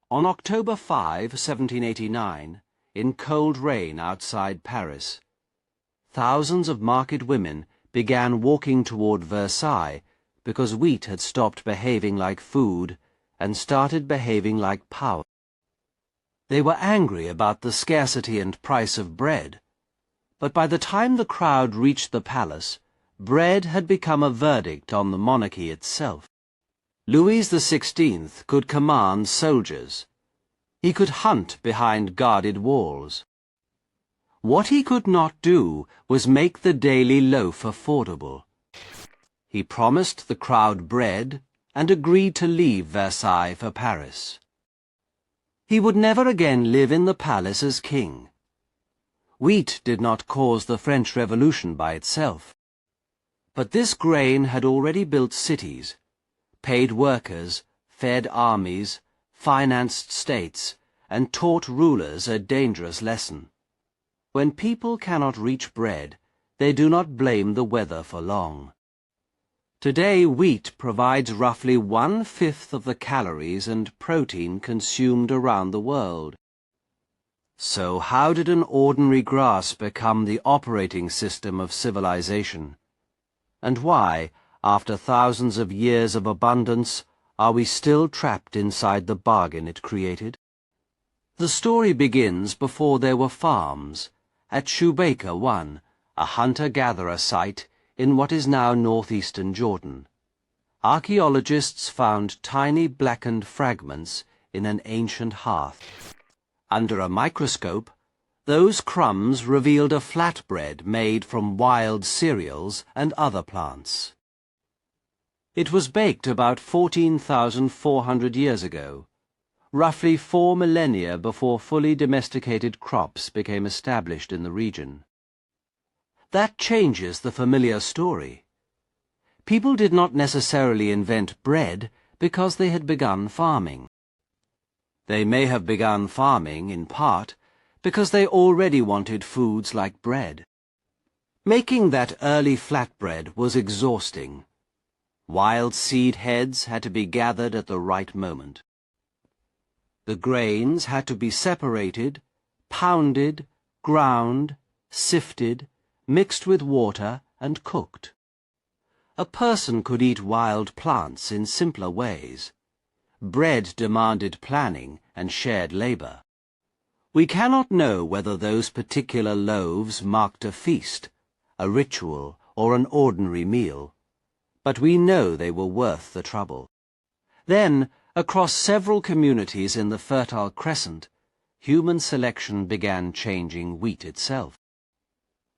On October 5, 1789, in cold rain outside Paris, thousands of market women began walking toward Versailles because wheat had stopped behaving like food and started behaving like power. They were angry about the scarcity and price of bread, but by the time the crowd reached the palace, bread had become a verdict on the monarchy itself. Louis XVI could command soldiers. He could hunt behind guarded walls. What he could not do was make the daily loaf affordable. He promised the crowd bread and agreed to leave Versailles for Paris. He would never again live in the palace as king. Wheat did not cause the French Revolution by itself. But this grain had already built cities, paid workers, fed armies, financed states, and taught rulers a dangerous lesson. When people cannot reach bread, they do not blame the weather for long. Today, wheat provides roughly 1/5 of the calories and protein consumed around the world. So how did an ordinary grass become the operating system of civilization? And why, after thousands of years of abundance, are we still trapped inside the bargain it created? The story begins before there were farms, at Shubaika 1, a hunter-gatherer site in what is now northeastern Jordan. Archaeologists found tiny blackened fragments in an ancient hearth. Under a microscope, those crumbs revealed a flatbread made from wild cereals and other plants. It was baked about 14,400 years ago, roughly 4 millennia before fully domesticated crops became established in the region. That changes the familiar story. People did not necessarily invent bread because they had begun farming. They may have begun farming, in part, because they already wanted foods like bread. Making that early flatbread was exhausting. Wild seed heads had to be gathered at the right moment. The grains had to be separated, pounded, ground, sifted, mixed with water, and cooked. A person could eat wild plants in simpler ways. Bread demanded planning and shared labor. We cannot know whether those particular loaves marked a feast, a ritual, or an ordinary meal, but we know they were worth the trouble. Then, across several communities in the Fertile Crescent, human selection began changing wheat itself.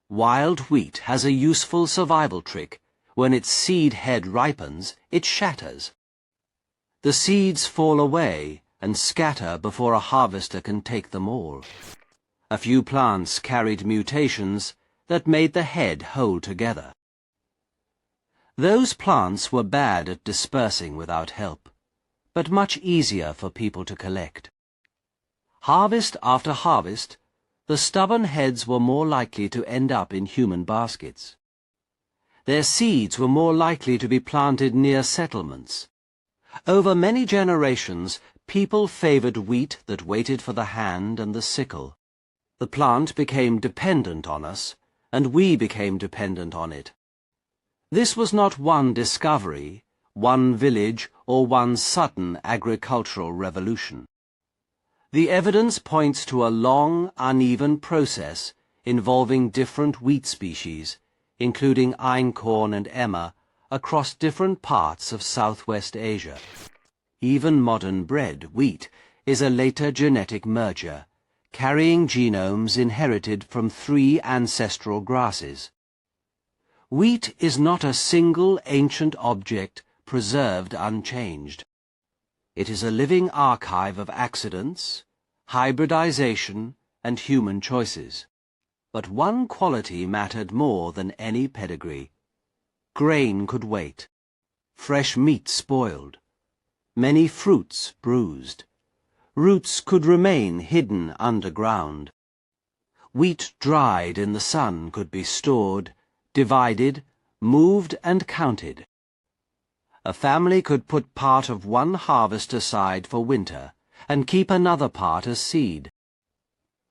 Wild wheat has a useful survival trick. When its seed head ripens, it shatters. The seeds fall away and scatter before a harvester can take them all. A few plants carried mutations that made the head hold together. Those plants were bad at dispersing without help, but much easier for people to collect. Harvest after harvest, the stubborn heads were more likely to end up in human baskets. Their seeds were more likely to be planted near settlements. Over many generations, people favored wheat that waited for the hand and the sickle. The plant became dependent on us, and we became dependent on it. This was not one discovery, one village, or one sudden agricultural revolution. The evidence points to a long, uneven process involving different wheat species, including einkorn and emmer, across different parts of Southwest Asia. Even modern bread, wheat, is a later genetic merger, carrying genomes inherited from 3 ancestral grasses. Wheat is not a single ancient object preserved unchanged. It is a living archive of accidents, hybridization, and human choices. But one quality mattered more than any pedigree. Grain could wait. Fresh meat spoiled. Many fruits bruised. Roots could remain hidden underground. Wheat dried in the sun could be stored, divided, moved and counted. A family could put part of one harvest aside for winter and keep another part as seed.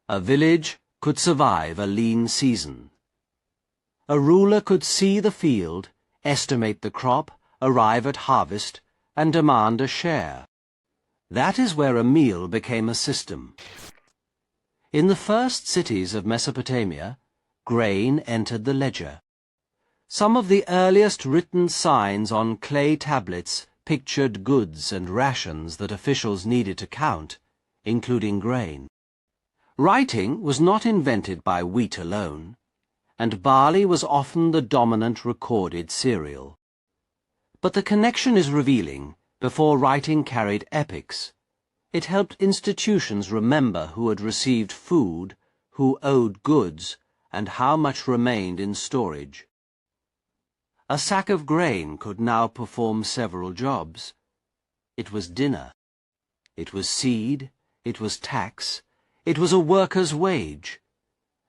A village could survive a lean season. A ruler could see the field, estimate the crop, arrive at harvest, and demand a share. That is where a meal became a system. In the first cities of Mesopotamia, grain entered the ledger. Some of the earliest written signs on clay tablets pictured goods and rations that officials needed to count, including grain. Writing was not invented by wheat alone, and barley was often the dominant recorded cereal. But the connection is revealing. Before writing carried epics, it helped institutions remember who had received food, who owed goods, and how much remained in storage. A sack of grain could now perform several jobs. It was dinner. It was seed. It was tax. It was a worker's wage.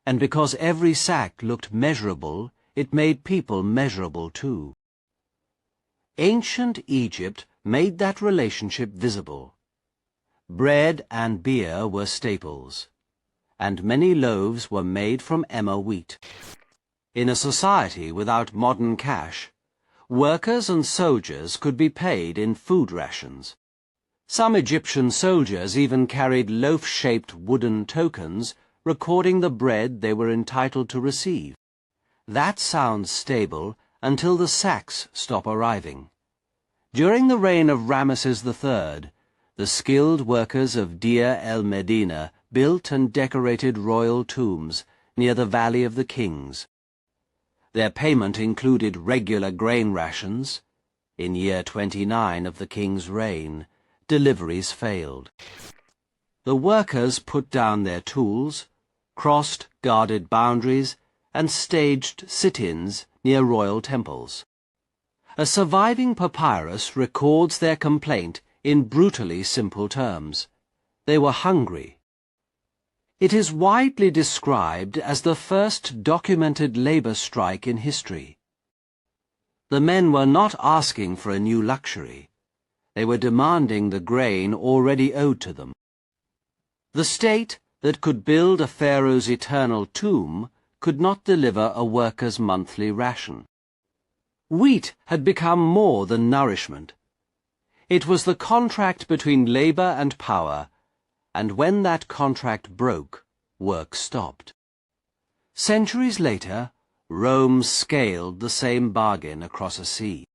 And because every sack looked measurable, it made people measurable too. Ancient Egypt made that relationship visible. Bread and beer were staples, and many loaves were made from emmer wheat. In a society without modern cash, workers and soldiers could be paid in food rations. Some Egyptian soldiers even carried loaf-shaped wooden tokens recording the bread they were entitled to receive. That sounds stable until the sacks stop arriving. During the reign of Ramesses III, the skilled workers of Deir el-Medina built and decorated royal tombs near the Valley of the Kings. Their payment included regular grain rations. In year 29 of the king's reign, deliveries failed. The workers put down their tools, crossed guarded boundaries, and staged sit-ins near royal temples. A surviving papyrus records their complaint in brutally simple terms. They were hungry. It is widely described as the first documented labor strike in history. The men were not asking for a new luxury. They were demanding the grain already owed to them. The state that could build a pharaoh's eternal tomb could not deliver a worker's monthly ration. Wheat had become more than nourishment. It was the contract between labor and power, and when that contract broke, work stopped. Centuries later, Rome scaled the same bargain across a sea.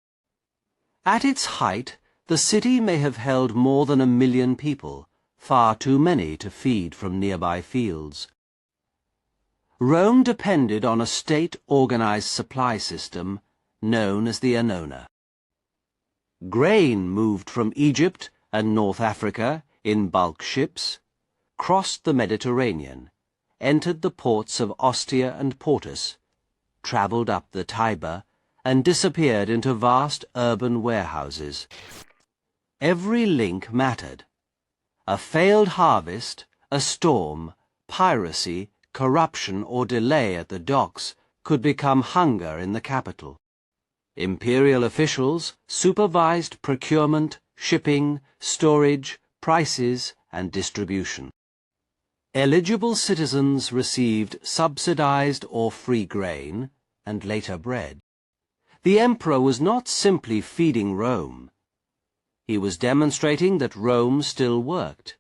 At its height, the city may have held more than 1 million people, far too many to feed from nearby fields. Rome depended on a state-organized supply system known as the annona. Grain moved from Egypt and North Africa in bulk ships, crossed the Mediterranean, entered the ports of Ostia and Portus, travelled up the Tiber, and disappeared into vast urban warehouses. Every link mattered. A failed harvest, a storm, piracy, corruption, or delay at the docks could become hunger in the capital. Imperial officials supervised procurement, shipping, storage, prices, and distribution. Eligible citizens received subsidized or free grain, and later bread. The emperor was not simply feeding Rome. He was demonstrating that Rome still worked.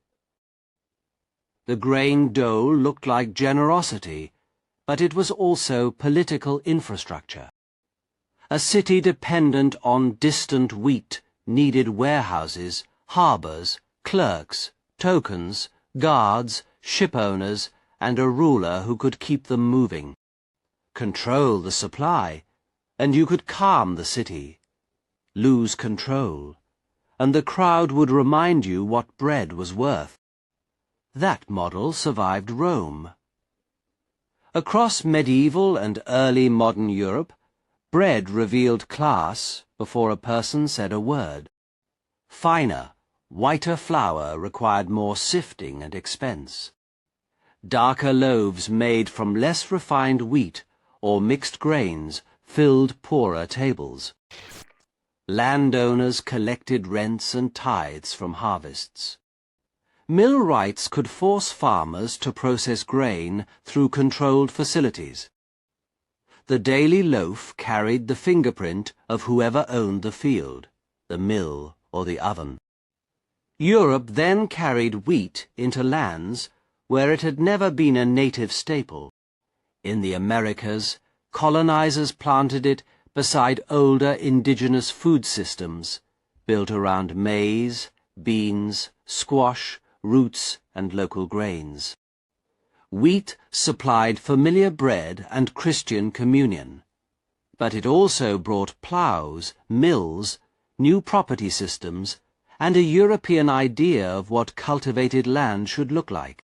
The grain dole looked like generosity, but it was also political infrastructure. A city dependent on distant wheat needed warehouses, harbors, clerks, tokens, guards, shipowners, and a ruler who could keep them moving. Control the supply, and you could calm the city. Lose control, and the crowd would remind you what bread was worth. That model survived Rome. Across medieval and early modern Europe, bread revealed class before a person said a word. Finer, whiter flour required more sifting and expense. Darker loaves made from less refined wheat or mixed grains filled poorer tables. Landowners collected rents and tithes from harvests. millwrights could force farmers to process grain through controlled facilities. The daily loaf carried the fingerprint of whoever owned the field, the mill or the oven. Europe then carried wheat into lands where it had never been a native staple. In the Americas, colonizers planted it beside older indigenous food systems, built around maize, beans, squash, roots, and local grains. Wheat supplied familiar bread and Christian communion, but it also brought ploughs, mills, new property systems, and a European idea of what cultivated land should look like.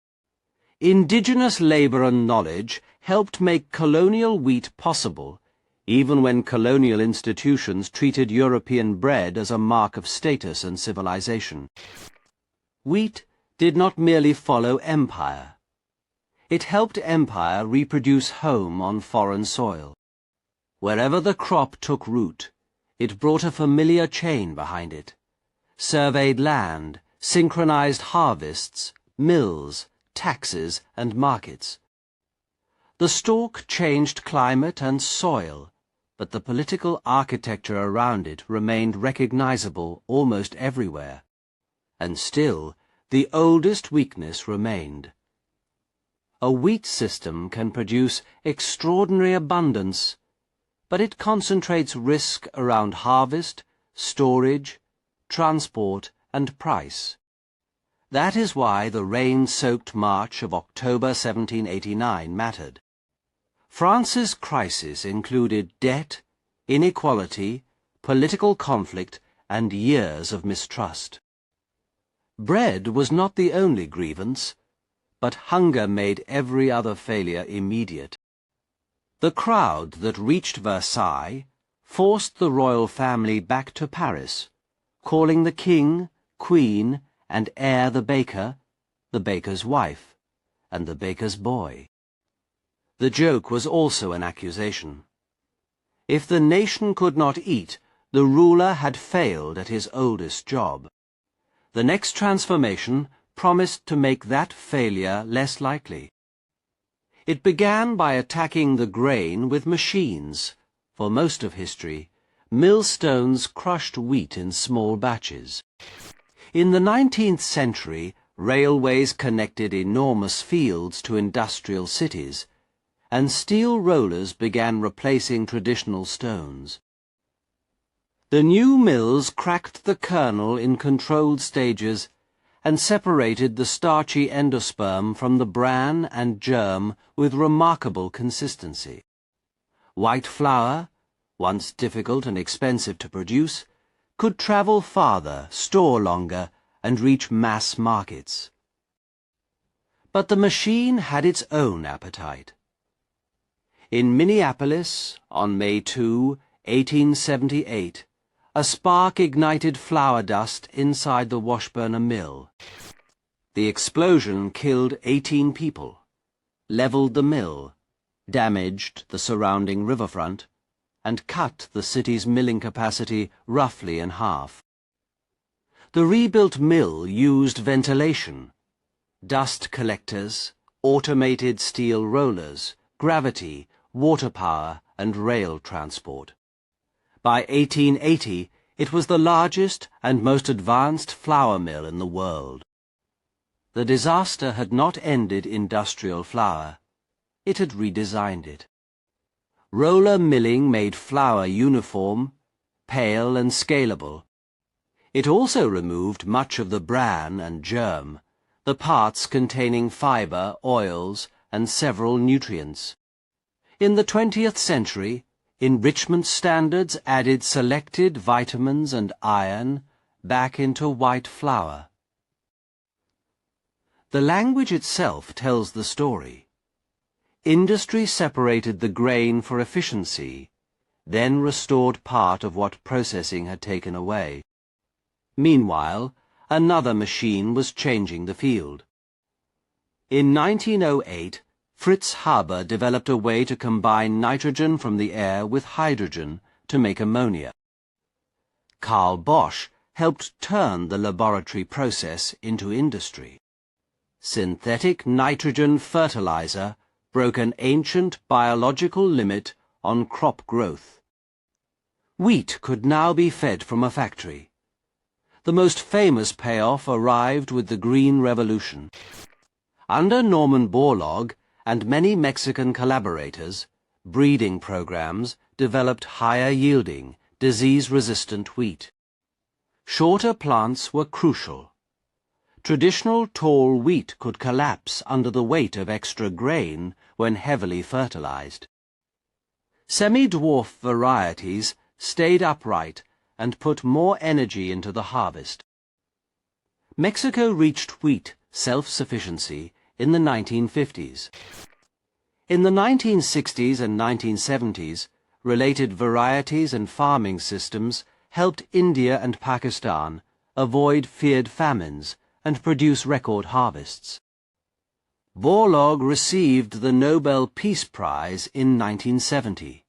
Indigenous labor and knowledge helped make colonial wheat possible, even when colonial institutions treated European bread as a mark of status and civilization. Wheat did not merely follow empire. It helped empire reproduce home on foreign soil. Wherever the crop took root, it brought a familiar chain behind it, surveyed land, synchronized harvests, mills, taxes, and markets. The stalk changed climate and soil, but the political architecture around it remained recognizable almost everywhere. And still, the oldest weakness remained. A wheat system can produce extraordinary abundance, but it concentrates risk around harvest, storage, transport, and price. That is why the rain-soaked March of October 1789 mattered. France's crisis included debt, inequality, political conflict, and years of mistrust. Bread was not the only grievance, but hunger made every other failure immediate. The crowd that reached Versailles forced the royal family back to Paris, calling the king, queen, and heir the baker's wife, and the baker's boy. The joke was also an accusation. If the nation could not eat, the ruler had failed at his oldest job. The next transformation promised to make that failure less likely. It began by attacking the grain with machines. For most of history, millstones crushed wheat in small batches. In the 19th century, railways connected enormous fields to industrial cities, and steel rollers began replacing traditional stones. The new mills cracked the kernel in controlled stages and separated the starchy endosperm from the bran and germ with remarkable consistency. White flour, once difficult and expensive to produce, could travel farther, store longer, and reach mass markets. But the machine had its own appetite. In Minneapolis, on May 2, 1878, a spark ignited flour dust inside the Washburner mill. The explosion killed 18 people, leveled the mill, damaged the surrounding riverfront, and cut the city's milling capacity roughly in half. The rebuilt mill used ventilation, dust collectors, automated steel rollers, gravity, water power, and rail transport. By 1880, it was the largest and most advanced flour mill in the world. The disaster had not ended industrial flour. It had redesigned it. Roller milling made flour uniform, pale, and scalable. It also removed much of the bran and germ, the parts containing fiber, oils, and several nutrients. In the 20th century, enrichment standards added selected vitamins and iron back into white flour. The language itself tells the story. Industry separated the grain for efficiency, then restored part of what processing had taken away. Meanwhile, another machine was changing the field. In 1908, Fritz Haber developed a way to combine nitrogen from the air with hydrogen to make ammonia. Carl Bosch helped turn the laboratory process into industry. Synthetic nitrogen fertilizer broke an ancient biological limit on crop growth. Wheat could now be fed from a factory. The most famous payoff arrived with the Green Revolution. Under Norman Borlaug and many Mexican collaborators, breeding programs developed higher-yielding, disease-resistant wheat. Shorter plants were crucial. Traditional tall wheat could collapse under the weight of extra grain when heavily fertilized. Semi-dwarf varieties stayed upright and put more energy into the harvest. Mexico reached wheat self-sufficiency in the 1950s. In the 1960s and 1970s, related varieties and farming systems helped India and Pakistan avoid feared famines and produce record harvests. Borlaug received the Nobel Peace Prize in 1970.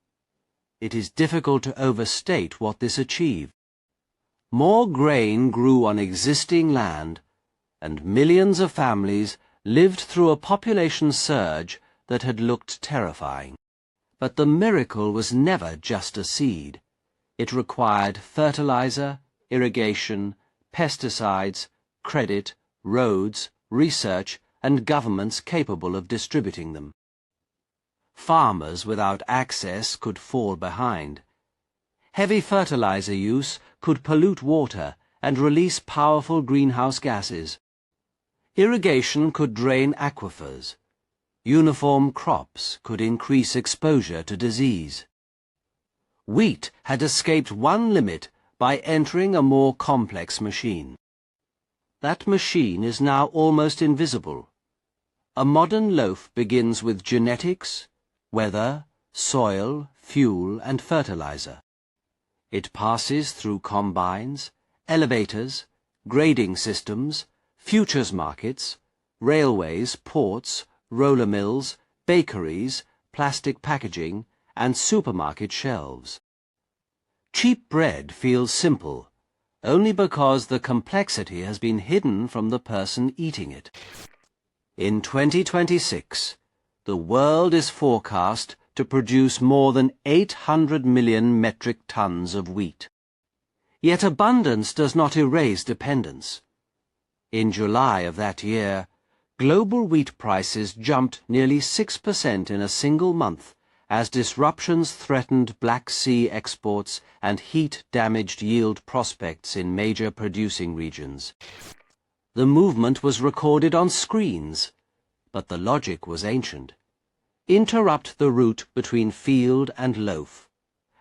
It is difficult to overstate what this achieved. More grain grew on existing land, and millions of families lived through a population surge that had looked terrifying. But the miracle was never just a seed. It required fertilizer, irrigation, pesticides, credit, roads, research, and governments capable of distributing them. Farmers without access could fall behind. Heavy fertilizer use could pollute water and release powerful greenhouse gases. Irrigation could drain aquifers. Uniform crops could increase exposure to disease. Wheat had escaped one limit by entering a more complex machine. That machine is now almost invisible. A modern loaf begins with genetics, weather, soil, fuel, and fertilizer. It passes through combines, elevators, grading systems, futures markets, railways, ports, roller mills, bakeries, plastic packaging, and supermarket shelves. Cheap bread feels simple, only because the complexity has been hidden from the person eating it. In 2026, the world is forecast to produce more than 800 million metric tons of wheat. Yet abundance does not erase dependence. In July of that year, global wheat prices jumped nearly 6% in a single month as disruptions threatened Black Sea exports and heat damaged yield prospects in major producing regions. The movement was recorded on screens, but the logic was ancient. Interrupt the route between field and loaf,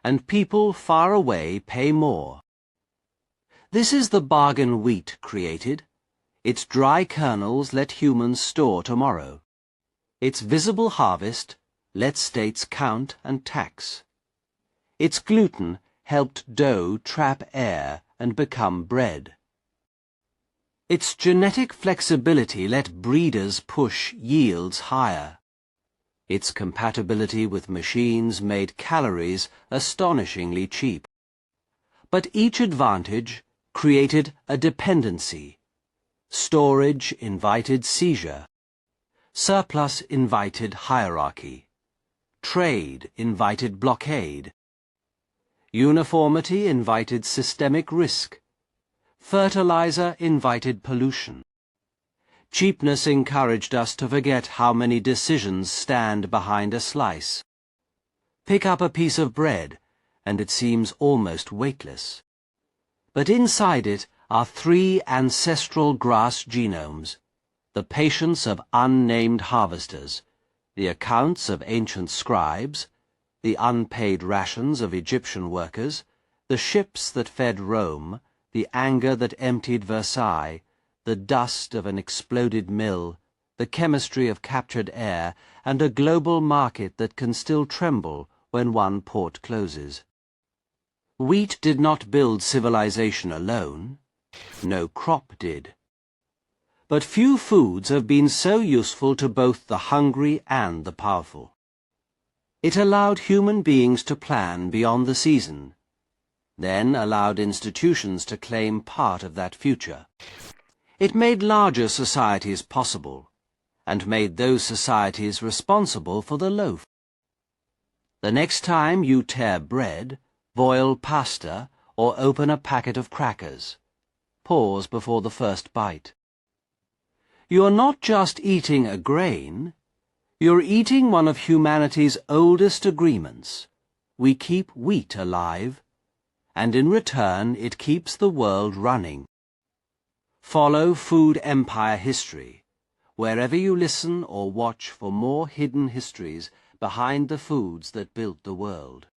and people far away pay more. This is the bargain wheat created. Its dry kernels let humans store tomorrow. Its visible harvest let states count and tax. Its gluten helped dough trap air and become bread. Its genetic flexibility let breeders push yields higher. Its compatibility with machines made calories astonishingly cheap. But each advantage created a dependency. Storage invited seizure. Surplus invited hierarchy. Trade invited blockade. Uniformity invited systemic risk. Fertilizer invited pollution. Cheapness encouraged us to forget how many decisions stand behind a slice. Pick up a piece of bread, and it seems almost weightless. But inside it are 3 ancestral grass genomes, the patience of unnamed harvesters, the accounts of ancient scribes, the unpaid rations of Egyptian workers, the ships that fed Rome, the anger that emptied Versailles, the dust of an exploded mill, the chemistry of captured air, and a global market that can still tremble when one port closes. Wheat did not build civilization alone. No crop did. But few foods have been so useful to both the hungry and the powerful. It allowed human beings to plan beyond the season, then allowed institutions to claim part of that future. It made larger societies possible, and made those societies responsible for the loaf. The next time you tear bread, boil pasta, or open a packet of crackers, pause before the first bite. You're not just eating a grain, you're eating one of humanity's oldest agreements. We keep wheat alive, and in return it keeps the world running. Follow Food Empire History, wherever you listen or watch for more hidden histories behind the foods that built the world.